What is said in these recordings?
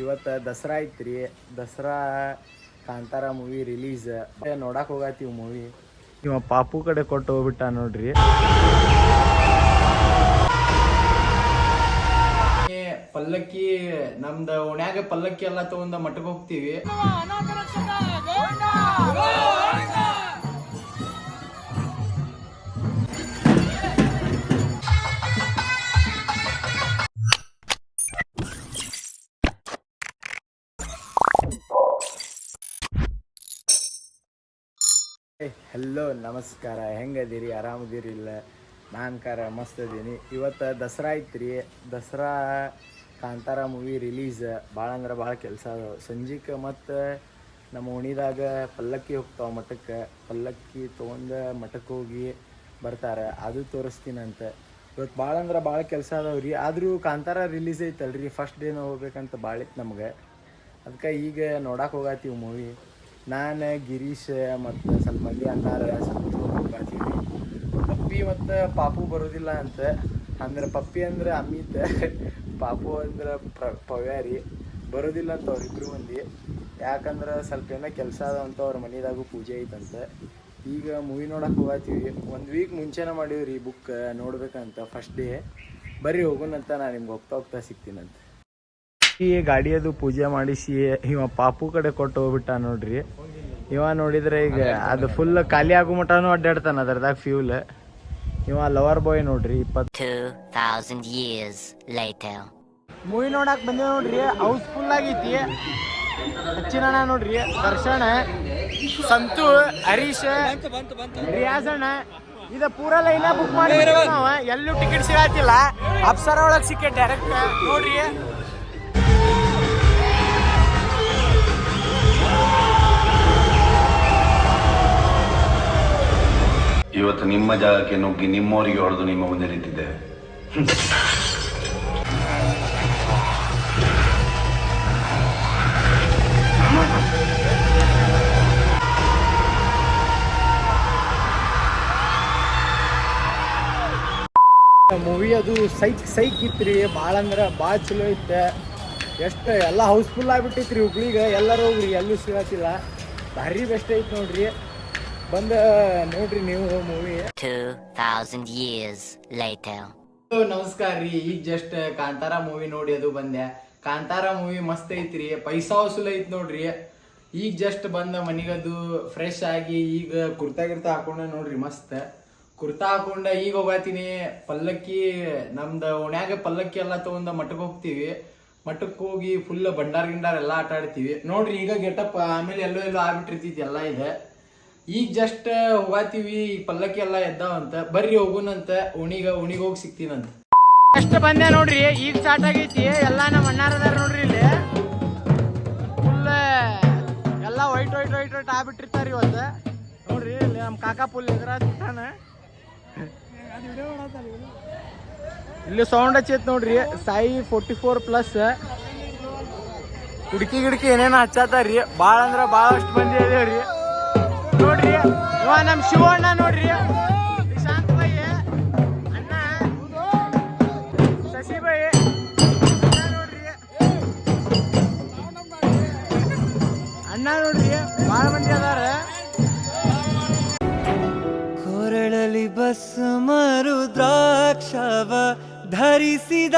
ಇವತ್ತು ದಸರಾ ಐತ್ರಿ. Dasara Kantara movie release ನೋಡಕ್ ಹೋಗತ್ತೀವಿ ಮೂವಿ. ಇವ ಪಾಪು ಕಡೆ ಕೊಟ್ಟು ಹೋಗ್ಬಿಟ್ಟ ನೋಡ್ರಿ. ಪಲ್ಲಕ್ಕಿ ನಮ್ದ ಓಣ್ಯಾಗ ಪಲ್ಲಕ್ಕಿ ಎಲ್ಲ ತಗೊಂಡ ಮಠಕ್ಕೆ ಹೋಗ್ತೀವಿ. ಹೆಲೋ ನಮಸ್ಕಾರ, ಹೆಂಗದೀರಿ? ಆರಾಮದಿರಿ? ಇಲ್ಲ ನಾನು ಮಸ್ತ್ ಅದೀನಿ. ಇವತ್ತು ದಸರಾ ಐತ್ರಿ. ದಸರಾ ಕಾಂತಾರ ಮೂವಿ ರಿಲೀಸ್ ಭಾಳ ಅಂದ್ರೆ ಭಾಳ ಕೆಲಸ ಅದಾವ. ಸಂಜೆಗೆ ಮತ್ತು ನಮ್ಮ ಓಣಿದಾಗ ಪಲ್ಲಕ್ಕಿ ಹೋಗ್ತಾವ ಮಠಕ್ಕೆ. ಪಲ್ಲಕ್ಕಿ ತೊಗೊಂಡು ಮಠಕ್ಕೆ ಹೋಗಿ ಬರ್ತಾರೆ, ಅದು ತೋರಿಸ್ತೀನಂತ. ಇವತ್ತು ಭಾಳ ಅಂದ್ರೆ ಭಾಳ ಕೆಲಸ ಅದಾವ ರೀ. ಆದರೂ ಕಾಂತಾರ ರಿಲೀಸ್ ಐತಲ್ರಿ, ಫಸ್ಟ್ ಡೇನ ಹೋಗ್ಬೇಕಂತ ಭಾಳ ಇತ್ತು ನಮ್ಗೆ. ಅದಕ್ಕೆ ಈಗ ನೋಡಕ್ಕೆ ಹೋಗತ್ತೀವಿ ಮೂವಿ. ನಾನು ಗಿರೀಶ್ ಮತ್ತು ಸ್ವಲ್ಪ ಮಂದಿ ಅನ್ನಾರ ಸ್ವಲ್ಪ ಹೋಗ್ತೀವಿ. ಪಪ್ಪಿ ಮತ್ತು ಪಾಪು ಬರೋದಿಲ್ಲ ಅಂತ. ಅಂದ್ರೆ ಪಪ್ಪಿ ಅಂದ್ರೆ ಅಮಿತ್, ಪಾಪು ಅಂದ್ರೆ ಪವ್ಯಾರಿ ಬರೋದಿಲ್ಲ ಅಂತ ಅವ್ರಿಬ್ರು ಮಂದಿ. ಯಾಕಂದ್ರೆ ಸ್ವಲ್ಪ ಏನೋ ಕೆಲಸ ಅದಾವಂತ ಅವ್ರ ಮನೆಯಾಗೂ ಪೂಜೆ ಐತಂತ. ಈಗ ಮೂವಿ ನೋಡಕ್ಕೆ ಹೋಗತ್ತೀವಿ. 1 ವೀಕ್ ಮುಂಚೆನೇ ಮಾಡೀವ್ರಿ ಬುಕ್ ನೋಡ್ಬೇಕಂತ. ಫಸ್ಟ್ ಡೇ ಬರ್ರಿ ಹೋಗೋಣಂತ. ನಾನು ನಿಮ್ಗೆ ಹೋಗ್ತಾ ಸಿಗ್ತೀನಂತ. ಈ ಗಾಡಿ ಅದು ಪೂಜೆ ಮಾಡಿಸಿ ಇವ ಪಾಪು ಕಡೆ ಕೊಟ್ಟು ಹೋಗ್ಬಿಟ್ಟ ನೋಡ್ರಿ. ಇವ ನೋಡಿದ್ರೆ ಈಗ ಅದು ಫುಲ್ ಖಾಲಿ ಆಗೋ ಮಟನೂ ಅಡ್ಡಾಡ್ತಾನ ಅದ್ರದಾಗ ಫ್ಯೂಲ್. ಇವ ಲವರ್ ಬಾಯ್ ನೋಡ್ರಿ. 2000 years later ಮೂವಿ ನೋಡಕ್ ಬಂದೇವ್ ನೋಡ್ರಿ. ಹೌಸ್ಫುಲ್ ಆಗೈತಿ. ಹೆಚ್ಚಿನ ನೋಡ್ರಿ, ದರ್ಶನ್, ಸಂತು, ಹರೀಶ್, ರಿಯಾಜಣ್ಣ ಇದು ಪೂರ ಲೈನ ಬುಕ್ ಮಾಡಿ ನಾವ. ಎಲ್ಲೂ ಟಿಕೆಟ್ ಸಿಗತ್ತಿಲ್ಲ. ಅಪ್ಸರ ಒಳಗೆ ಸಿಕ್ಕ ಡೈರೆಕ್ಟ್ ನೋಡ್ರಿ. ಇವತ್ತು ನಿಮ್ಮ ಜಾಗಕ್ಕೆ ನುಗ್ಗಿ ನಿಮ್ಮವರಿಗೆ ಹೊಡೆದು ನಿಮ್ಮ ಮುಂದೆ ನಿಂತಿದ್ದೇವೆ. ಮೂವಿ ಅದು ಸೈಕ್ ಇತ್ರಿ. ಭಾಳ ಅಂದ್ರೆ ಭಾಳ ಚಲೋ ಇತ್ತು. ಎಷ್ಟು ಎಲ್ಲ ಹೌಸ್ಫುಲ್ ಆಗಿಬಿಟ್ಟಿತ್ರಿ. ಹುಬ್ಳಿಗೆ ಎಲ್ಲರೂ ಹೋಗ್ರಿ, ಎಲ್ಲೂ ಸಿಗತ್ತಿಲ್ಲ. ಭಾರಿ ಬೆಸ್ಟ್ ಐತಿ ನೋಡ್ರಿ. ಬಂದು ನೋಡ್ರಿ ನೀವು ಮೂವಿ. 2000 years later ನಮಸ್ಕಾರ ರೀ. ಈಗ ಜಸ್ಟ್ ಕಾಂತಾರ ಮೂವಿ ನೋಡಿ ಅದು ಬಂದೆ. ಕಾಂತಾರ ಮೂವಿ ಮಸ್ತ್ ಐತ್ರಿ. ಪೈಸಾ ವಸೂಲ್ ಐತ್ ನೋಡ್ರಿ. ಈಗ ಜಸ್ಟ್ ಬಂದ ಮನಿಗದು ಫ್ರೆಶ್ ಆಗಿ ಈಗ ಕುರ್ತಾ ಹಾಕೊಂಡ ನೋಡ್ರಿ. ಮಸ್ತ್ ಕುರ್ತಾ ಹಾಕೊಂಡ ಈಗ ಹೋಗತ್ತೀನಿ. ಪಲ್ಲಕ್ಕಿ ನಮ್ದು ಓಣ್ಯಾಗ ಪಲ್ಲಕ್ಕಿ ಎಲ್ಲ ತಗೊಂಡ ಮಠಕ್ಕೆ ಹೋಗ್ತೀವಿ. ಮಠಕ್ಕೆ ಹೋಗಿ ಫುಲ್ ಬಂಡಾರ್ ಗಿಂಡಾರ್ ಎಲ್ಲ ಆಟ ಆಡ್ತೀವಿ ನೋಡ್ರಿ. ಈಗ ಗೆಟಪ್ ಆಮೇಲೆ ಎಲ್ಲೋ ಆಗ್ಬಿಟ್ಟಿರ್ತೈತಿ ಎಲ್ಲ ಇದೆ. ಈಗ ಜಸ್ಟ್ ಹೋಗತ್ತೀವಿ. ಈ ಪಲ್ಲಕ್ಕಿ ಎಲ್ಲ ಎದ್ದಾವಂತ. ಬರ್ರಿ ಹೋಗುನಂತ. ಓಣಿಗೆ ಹೋಗಿ ಸಿಗ್ತೀನಂತ. ಅಷ್ಟ ಬಂದೆ ನೋಡ್ರಿ. ಈಗ ಸ್ಟಾರ್ಟ್ ಆಗೈತಿ. ಎಲ್ಲ ನಮ್ಮ ಅಣ್ಣಾರದಾರ ನೋಡ್ರಿ. ಇಲ್ಲಿ ಫುಲ್ ಎಲ್ಲ ವೈಟ್ ಆಗ್ಬಿಟ್ಟಿರ್ತಾರ ಇವತ್ತು ನೋಡ್ರಿ. ಇಲ್ಲಿ ನಮ್ಮ ಕಾಕಾ ಫುಲ್ ಎದುರಾಗ್ತಾನ. ಇಲ್ಲಿ ಸೌಂಡ್ ಹಚ್ಚೈತ್ ನೋಡ್ರಿ. ಸಾಯಿ 44+ ಹುಡುಕಿ ಗಿಡಕಿ ಏನೇನು ಹಚ್ಚತಾರ್ರಿ. ಭಾಳ ಅಂದ್ರೆ ಭಾಳಷ್ಟು ಮಂದಿ ಅದೇವ್ರಿ ನೋಡ್ರಿ. ಇವ ನಮ್ಮ ಶಿವಣ್ಣ ನೋಡ್ರಿ. ನಿಶಾಂತ್ ಬೈ ಅಣ್ಣ, ಶಶಿ ಬೈ ನೋಡ್ರಿ. ಅಣ್ಣ ನೋಡ್ರಿ, ಭಾಳ ಮಂದಿ ಅದಾರ. ಕೊರಳಲಿ ಬಸ್ಮರು ದ್ರಾಕ್ಷವ ಧರಿಸಿದ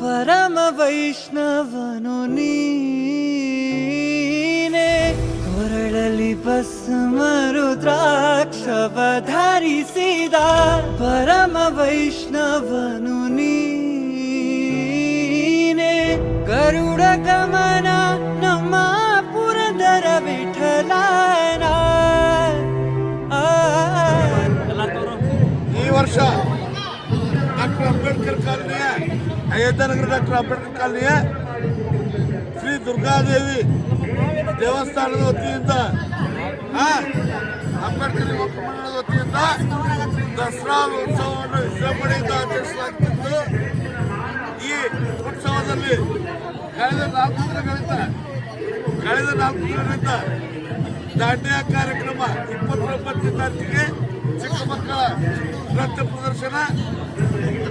ಪರಮ ವೈಷ್ಣವನು ನೀನೆ. ಕೊರಳಲಿ ಬಸ್ಮರು ದ್ರಾಕ್ಷವ ಧರಿಸಿದ ಪರಮ ವೈಷ್ಣವನು ನೀನೆ. ಗರುಡ ಗಮನ ನಮ್ಮ ಪುರದರ ವಿಠಲನ. ಈ ವರ್ಷ ಡಾಕ್ಟರ್ ಅಂಬೇಡ್ಕರ್ ಕಾಲನಿಯ ಅಯೋಧ್ಯನಗರ ಡಾಕ್ಟರ್ ಅಂಬೇಡ್ಕರ್ ಕಾಲನಿಯ ಶ್ರೀ ದುರ್ಗಾದೇವಿ ದೇವಸ್ಥಾನದ ವತಿಯಿಂದ ಅಂಬೇಡ್ಕರ್ ಯುವಕ ಮಂಡಳದ ವತಿಯಿಂದ ದಸರಾ ಉತ್ಸವವನ್ನು ವಿಜೃಂಭಣೆಯಿಂದ ಆಚರಿಸಲಾಗುತ್ತಿದ್ದು, ಈ ಉತ್ಸವದಲ್ಲಿ ಕಳೆದ 4 ದಿನಗಳಿಂದ ದಾಂಡಿಯ ಕಾರ್ಯಕ್ರಮ 29ನೇ ತಾರೀಕಿಗೆ ಚಿಕ್ಕ ಮಕ್ಕಳ ನೃತ್ಯ ಪ್ರದರ್ಶನ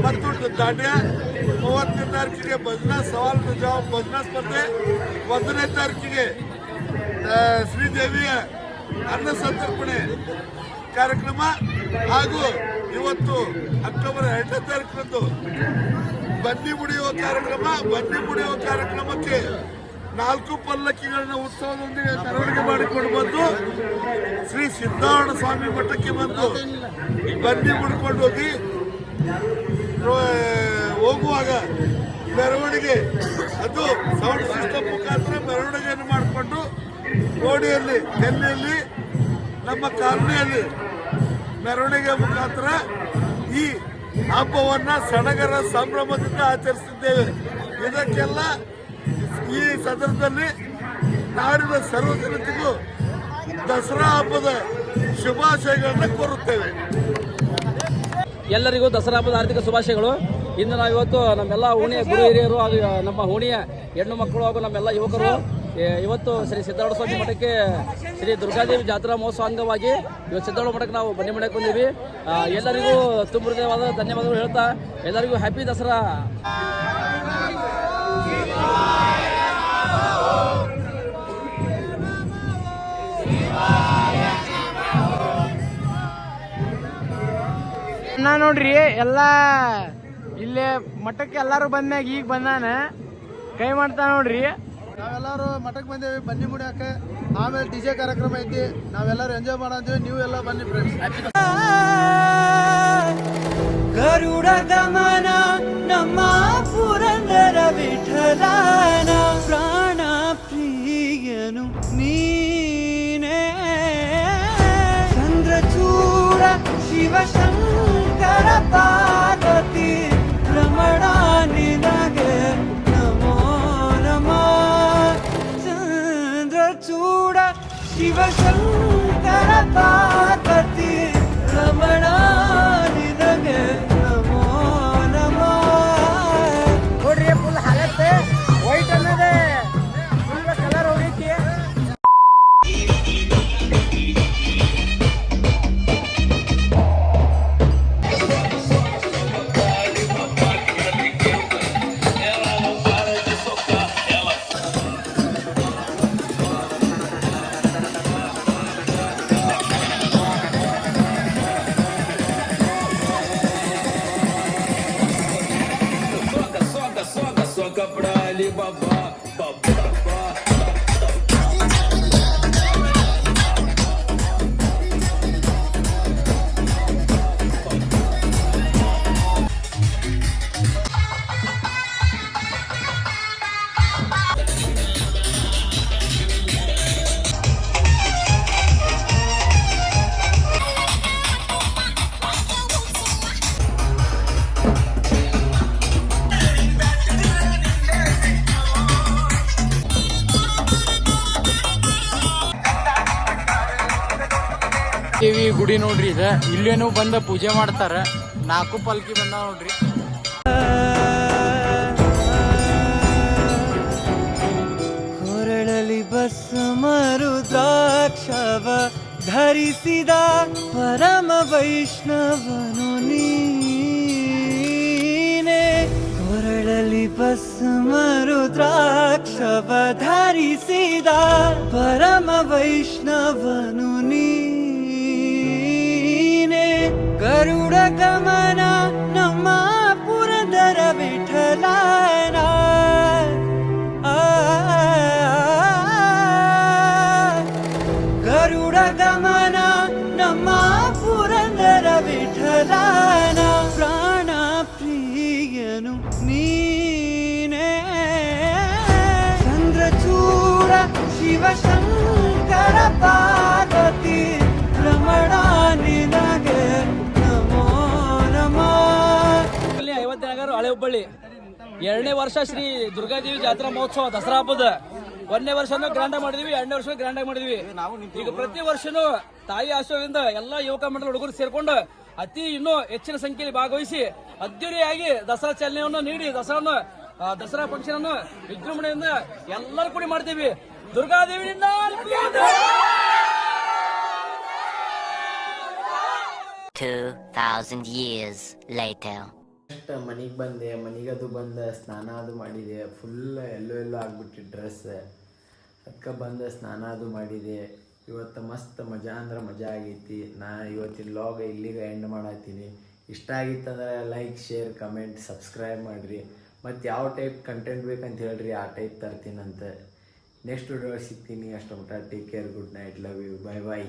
ಮತ್ತು ದಾಂಡ್ಯ 30ನೇ ತಾರೀಕಿಗೆ ಭಜನಾ ಸವಾಲ್ ಜವಾಬ್ ಭಜನಾ ಸ್ಪರ್ಧೆ, 1ನೇ ತಾರೀಕಿಗೆ ಶ್ರೀದೇವಿಯ ಅನ್ನ ಸಂತರ್ಪಣೆ ಕಾರ್ಯಕ್ರಮ ಹಾಗೂ ಇವತ್ತು ಅಕ್ಟೋಬರ್ 2ನೇ ತಾರೀಕಿನಂದು ಬನ್ನಿ ಮುಡಿಯುವ ಕಾರ್ಯಕ್ರಮಕ್ಕೆ 4 ಪಲ್ಲಕ್ಕಿಗಳನ್ನ ಉತ್ಸವದೊಂದಿಗೆ ಮೆರವಣಿಗೆ ಮಾಡಿಕೊಂಡು ಬಂದು ಶ್ರೀ ಸಿದ್ಧಾರೂಢ ಸ್ವಾಮಿ ಮಠಕ್ಕೆ ಬಂದು ಬನ್ನಿ ಮುಡ್ಕೊಂಡು ಹೋಗುವಾಗ ಮೆರವಣಿಗೆ ಅದು ಸೌಂಡ್ ಸಿಸ್ಟಮ್ ಮುಖಾಂತರ ಮೆರವಣಿಗೆಯನ್ನು ಮಾಡಿಕೊಂಡು ಕೋಡಿಯಲ್ಲಿ ಕೆನ್ನೆಯಲ್ಲಿ ನಮ್ಮ ಕಾಲನಿಯಲ್ಲಿ ಮೆರವಣಿಗೆ ಮುಖಾಂತರ ಈ ಹಬ್ಬವನ್ನ ಸಡಗರ ಸಂಭ್ರಮದಿಂದ ಆಚರಿಸಿದ್ದೇವೆ. ಇದಕ್ಕೆಲ್ಲ ಈ ಸಂದರ್ಭದಲ್ಲಿ ನಾಡಿನ ಸರ್ವ ಜನತೆಗೂ ದಸರಾ ಹಬ್ಬದ ಶುಭಾಶಯಗಳನ್ನ ಕೋರುತ್ತೇವೆ. ಎಲ್ಲರಿಗೂ ದಸರಾ ಹಬ್ಬದ ಆರ್ಥಿಕ ಶುಭಾಶಯಗಳು. ಇಂದು ನಾವು ಇವತ್ತು ನಮ್ಮೆಲ್ಲ ಓಣಿಯ ಗುರು ಹಿರಿಯರು ಹಾಗೂ ನಮ್ಮ ಓಣಿಯ ಹೆಣ್ಣು ಮಕ್ಕಳು ಹಾಗೂ ನಮ್ಮೆಲ್ಲ ಯುವಕರು ಇವತ್ತು ಶ್ರೀ ಸಿದ್ಧಾರೂಢ ಸ್ವಾಮಿ ಮಠಕ್ಕೆ ಶ್ರೀ ದುರ್ಗಾದೇವಿ ಜಾತ್ರಾ ಮಹೋತ್ಸವ ಅಂಗವಾಗಿ ಇವತ್ತು ಸಿದ್ಧಾರೂಢ ಮಠಕ್ಕೆ ನಾವು ಬನ್ನಿ ಮಾಡಕ್ಕೆ ಬಂದೀವಿ. ಎಲ್ಲರಿಗೂ ತುಂಬ ಹೃದಯವಾದ ಧನ್ಯವಾದಗಳು ಹೇಳ್ತಾ ಎಲ್ಲರಿಗೂ ಹ್ಯಾಪಿ ದಸರಾ. ನೋಡ್ರಿ ಎಲ್ಲ ಇಲ್ಲೇ ಮಠಕ್ಕೆ ಎಲ್ಲಾರು ಬಂದ್ಮ್ಯಾಗ ಈಗ ಬಂದಾನ ಕೈ ಮಾಡ್ತಾ ನೋಡ್ರಿ. ನಾವೆಲ್ಲರೂ ಮಠಕ್ಕೆ ಬಂದೇವಿ ಬನ್ನಿ ಮುಡಿಯಕ್ಕೆ. ಆಮೇಲೆ ಡಿಜೆ ಕಾರ್ಯಕ್ರಮ ಐತಿ, ನಾವೆಲ್ಲರೂ ಎಂಜಾಯ್ ಮಾಡಂತೀವಿ. ನೀವು ಎಲ್ಲ ಬನ್ನಿ ಫ್ರೆಂಡ್ಸ್. ಗರುಡ ಗಮನ ನಮ್ಮ ಪುರಂದರ ವಿಠಲನ ಪ್ರಾಣ ಪ್ರಿಯನು ನೀನೇ. ಚಂದ್ರಚೂಡ ಶಿವಶಂಕರ ಪಾರ್ವತಿ ರಮಣ ನಿನಗೆ ನಮೋ ನಮಃ. ಚಂದ್ರಚೂಡ ಶಿವಶಂಕರ ಪಾರ್ವತಿ ರಮಣ ನಿನಗೆ ನಮೋ ನಮಃ. ನೋಡ್ರಿ ಫುಲ್ ಹಾಲತ್ತೆ ವೈಟ್ ಅನ್ನೋದೇ ಫುಲ್ ಕಲರ್ ಹೋಗೈತಿ. ದೇವಿ ಗುಡಿ ನೋಡ್ರಿ, ಇದ ಇಲ್ಲೇನು ಬಂದ ಪೂಜೆ ಮಾಡ್ತಾರ. 4 ಪಲ್ಕಿ ಬಂದ ನೋಡ್ರಿ. ಕೊರಳಲಿ ಭಸ್ಮ ರುದ್ರಾಕ್ಷವ ಧರಿಸಿದ ಪರಮ ವೈಷ್ಣವನು ನೀನೇ. ಕೊರಳಲಿ ಭಸ್ಮ ರುದ್ರಾಕ್ಷವ ಧರಿಸಿದ ಪರಮ ವೈಷ್ಣವನು ನೀನೇ. ಗರುಡ ಗಮನ ನಮ್ಮ ಪುರಂದರ ವಿಠಲನ ಗರುಡ ಗಮನ ನಮ್ಮ ಪುರಂದರ ವಿಠಲನ ಪ್ರಾಣ ಪ್ರಿಯನು ನೀನೇ. ಚಂದ್ರಚೂಡ ಶಿವಶಂಕರ ಪಾರ್ವತಿ ರಮಣ ನಿನಗೆ ನಮೋ ನಮಃ. 50ನೇ ನಗರ ಹಳೆ ಹುಬ್ಬಳ್ಳಿ 2ನೇ ವರ್ಷ ಶ್ರೀ ದುರ್ಗಾದೇವಿ ಜಾತ್ರಾ ಮಹೋತ್ಸವ ದಸರಾ ಹಬ್ಬದ 1ನೇ ವರ್ಷನೂ ಗ್ರ್ಯಾಂಡ್ ಮಾಡಿದ್ವಿ, 2ನೇ ವರ್ಷ ಗ್ರ್ಯಾಂಡ್ ಆಗಿ ಮಾಡಿದ್ವಿ. ಈಗ ಪ್ರತಿ ವರ್ಷನೂ ತಾಯಿ ಆಶ್ರಯದಿಂದ ಎಲ್ಲಾ ಯುವಕ ಮಂಡಲ ಹುಡುಗರು ಸೇರ್ಕೊಂಡು ಅತಿ ಇನ್ನೂ ಹೆಚ್ಚಿನ ಸಂಖ್ಯೆಯಲ್ಲಿ ಭಾಗವಹಿಸಿ ಅದ್ದೂರಿಯಾಗಿ ದಸರಾ ಚಾಲನೆಯನ್ನು ನೀಡಿ ದಸರಾ ಫಂಕ್ಷನ್ ಅನ್ನು ವಿಜೃಂಭಣೆಯಿಂದ ಎಲ್ಲರೂ ಕೂಡಿ ಮಾಡ್ತೀವಿ. ದುರ್ಗಾದೇವಿಯಿಂದ 2,000 years later. ನೆಕ್ಸ್ಟ್ ಮನೆಗೆ ಬಂದೆ, ಮನೆಗದು ಬಂದು ಸ್ನಾನ ಅದು ಮಾಡಿದೆ. ಫುಲ್ ಎಲ್ಲೋ ಆಗ್ಬಿಟ್ಟು ಡ್ರೆಸ್, ಅದಕ್ಕೆ ಬಂದು ಸ್ನಾನ ಅದು ಮಾಡಿದೆ. ಇವತ್ತು ಮಸ್ತ್ ಮಜಾ ಅಂದ್ರೆ ಮಜಾ ಆಗೈತಿ. ನಾ ಇವತ್ತಿನ ವ್ಲಾಗ್ ಇಲ್ಲಿಗೆ ಎಂಡ್ ಮಾಡತ್ತೀನಿ. ಇಷ್ಟ ಆಗಿತ್ತಂದ್ರೆ ಲೈಕ್, ಶೇರ್, ಕಮೆಂಟ್, ಸಬ್ಸ್ಕ್ರೈಬ್ ಮಾಡಿರಿ. ಮತ್ತು ಯಾವ ಟೈಪ್ ಕಂಟೆಂಟ್ ಬೇಕಂತ ಹೇಳ್ರಿ, ಆ ಟೈಪ್ ತರ್ತೀನಂತೆ. ನೆಕ್ಸ್ಟ್ ವಿಡಿಯೋ ಸಿಗ್ತೀನಿ. ಅಷ್ಟು ಮಟ್ಟ take care, good night, love you, bye bye.